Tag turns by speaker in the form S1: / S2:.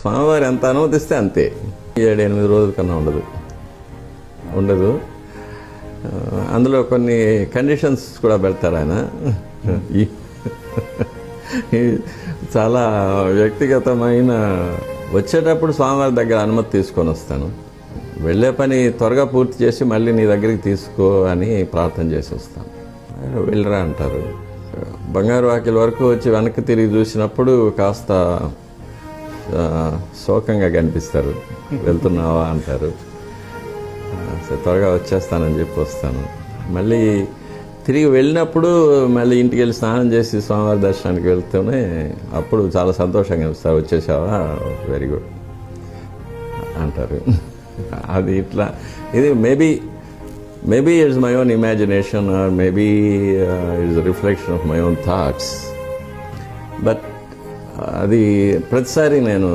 S1: స్వామివారు ఎంత అనుమతిస్తే అంతే. 7-8 రోజుల కన్నా ఉండదు. అందులో కొన్ని కండిషన్స్ కూడా పెడతారు ఆయన. చాలా వ్యక్తిగతమైన. వచ్చేటప్పుడు స్వామివారి దగ్గర అనుమతి తీసుకొని వస్తాను. వెళ్ళే పని త్వరగా పూర్తి చేసి మళ్ళీ నీ దగ్గరికి తీసుకో అని ప్రార్థన చేసి వస్తాను. వెళ్ళరా అంటారు. బంగారు వాకిల వరకు వచ్చి వెనక్కి తిరిగి చూసినప్పుడు కాస్త శోకంగా కనిపిస్తారు. వెళ్తున్నావా అంటారు. త్వరగా వచ్చేస్తానని చెప్పి వస్తాను. మళ్ళీ తిరిగి వెళ్ళినప్పుడు మళ్ళీ ఇంటికి వెళ్ళి స్నానం చేసి స్వామివారి దర్శనానికి వెళ్తూనే అప్పుడు చాలా సంతోషంగా అనిపిస్తారు. వచ్చేసావా, వెరీ గుడ్ అంటారు. అది ఇట్లా. ఇది maybe it's my own imagination or maybe it's reflection of my own thoughts. But అది ప్రతిసారి నేను